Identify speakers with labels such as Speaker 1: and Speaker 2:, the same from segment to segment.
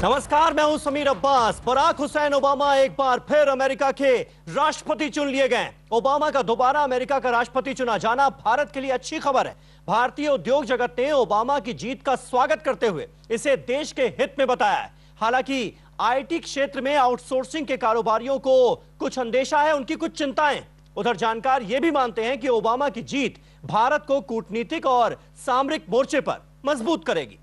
Speaker 1: नमस्कार, मैं हूं समीर अब्बास। बराक हुसैन ओबामा एक बार फिर अमेरिका के राष्ट्रपति चुन लिए गए। ओबामा का दोबारा अमेरिका का राष्ट्रपति चुना जाना भारत के लिए अच्छी खबर है। भारतीय उद्योग जगत ने ओबामा की जीत का स्वागत करते हुए इसे देश के हित में बताया है। हालांकि आईटी क्षेत्र में आउटसोर्सिंग के कारोबारियों को कुछ अंदेशा है, उनकी कुछ चिंताएं। उधर जानकार यह भी मानते हैं कि ओबामा की जीत भारत को कूटनीतिक और सामरिक मोर्चे पर मजबूत करेगी।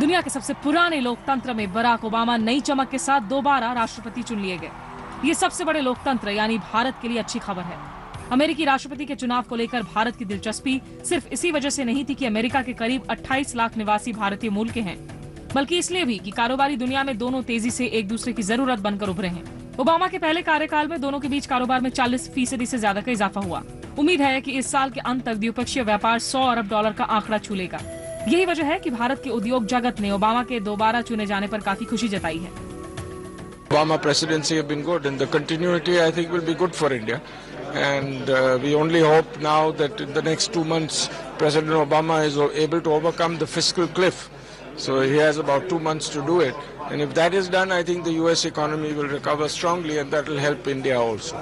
Speaker 2: दुनिया के सबसे पुराने लोकतंत्र में बराक ओबामा नई चमक के साथ दोबारा राष्ट्रपति चुन लिए गए। ये सबसे बड़े लोकतंत्र यानी भारत के लिए अच्छी खबर है। अमेरिकी राष्ट्रपति के चुनाव को लेकर भारत की दिलचस्पी सिर्फ इसी वजह से नहीं थी कि अमेरिका के करीब 28 लाख निवासी भारतीय मूल के हैं, बल्कि इसलिए भी कि कारोबारी दुनिया में दोनों तेजी से एक दूसरे की जरूरत बनकर उभरे हैं। ओबामा के पहले कार्यकाल में दोनों के बीच कारोबार में 40% से ज्यादा का इजाफा हुआ। उम्मीद है कि इस साल के अंत तक द्विपक्षीय व्यापार $100 अरब का आंकड़ा छू लेगा। यही वजह है कि भारत के उद्योग जगत ने ओबामा के दोबारा चुने जाने पर काफी खुशी जताई है।
Speaker 3: Obama presidency have been good, and the continuity I think will be good for India. And we only hope now that in the next 2 months, President Obama is able to overcome the fiscal cliff. So he has about 2 months to do it. And if that is done, I think the U.S. economy will recover strongly, and that will help India also.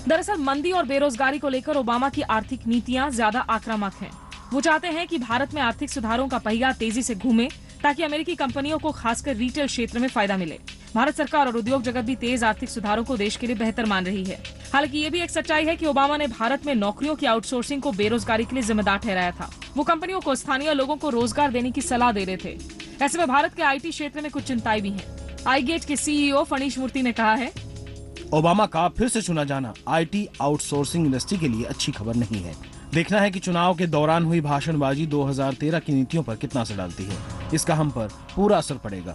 Speaker 2: दरअसल मंदी और बेरोजगारी को लेकर Obama की आर्थिक नीतियां ज्यादा आक्रामक हैं। वो चाहते हैं कि भारत में आर्थिक सुधारों का पहिया तेजी से घूमे ताकि अमेरिकी कंपनियों को खासकर रिटेल क्षेत्र में फायदा मिले। भारत सरकार और उद्योग जगत भी तेज आर्थिक सुधारों को देश के लिए बेहतर मान रही है। हालांकि ये भी एक सच्चाई है कि ओबामा ने भारत में नौकरियों की आउटसोर्सिंग को बेरोजगारी के लिए जिम्मेदार ठहराया था। वो कंपनियों को स्थानीय लोगों को रोजगार देने की सलाह दे रहे थे। ऐसे में भारत के आईटी क्षेत्र में कुछ चिंताएं भी हैं। आईगेट के सीईओ फणीश मूर्ति ने कहा है,
Speaker 4: ओबामा का फिर से चुना जाना आईटी आउटसोर्सिंग इंडस्ट्री के लिए अच्छी खबर नहीं है। देखना है कि चुनाव के दौरान हुई भाषणबाजी 2013 की नीतियों पर कितना असर डालती है। इसका हम पर पूरा असर पड़ेगा।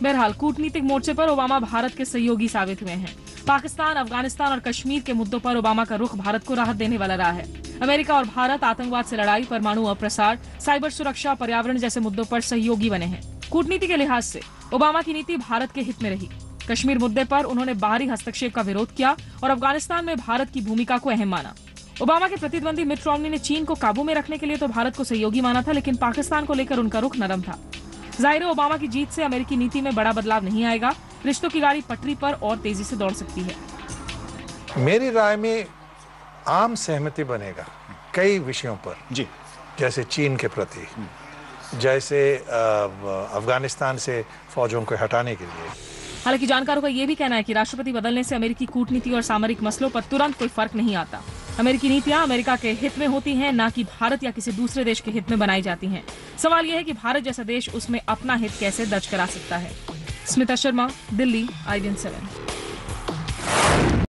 Speaker 2: बहरहाल कूटनीतिक मोर्चे पर ओबामा भारत के सहयोगी साबित हुए हैं। पाकिस्तान, अफगानिस्तान और कश्मीर के मुद्दों पर ओबामा का रुख भारत को राहत देने वाला रहा है। अमेरिका और भारत आतंकवाद से लड़ाई, परमाणु अप्रसार, साइबर सुरक्षा, पर्यावरण जैसे मुद्दों पर सहयोगी बने हैं। कूटनीति के लिहाज से ओबामा की नीति भारत के हित में रही। कश्मीर मुद्दे पर उन्होंने बाहरी हस्तक्षेप का विरोध किया और अफगानिस्तान में भारत की भूमिका को अहम माना। ओबामा के प्रतिद्वंदी मिट रोमनी ने चीन को काबू में रखने के लिए तो भारत को सहयोगी माना था, लेकिन पाकिस्तान को लेकर उनका रुख नरम था। जाहिर है ओबामा की जीत से अमेरिकी नीति में बड़ा बदलाव नहीं आएगा। रिश्तों की गाड़ी पटरी पर और तेजी से दौड़ सकती है।
Speaker 5: मेरी राय में आम सहमति बनेगा कई विषयों पर जी, जैसे चीन के प्रति, जैसे अफगानिस्तान से फौजों को हटाने के लिए।
Speaker 2: हालांकि जानकारों का यह भी कहना है कि राष्ट्रपति बदलने से अमेरिकी कूटनीति और सामरिक मसलों पर तुरंत कोई फर्क नहीं आता। अमेरिकी नीतियां अमेरिका के हित में होती हैं, न कि भारत या किसी दूसरे देश के हित में बनाई जाती हैं। सवाल यह है कि भारत जैसा देश उसमें अपना हित कैसे दर्ज करा सकता है। स्मिता शर्मा, दिल्ली, IBN 7।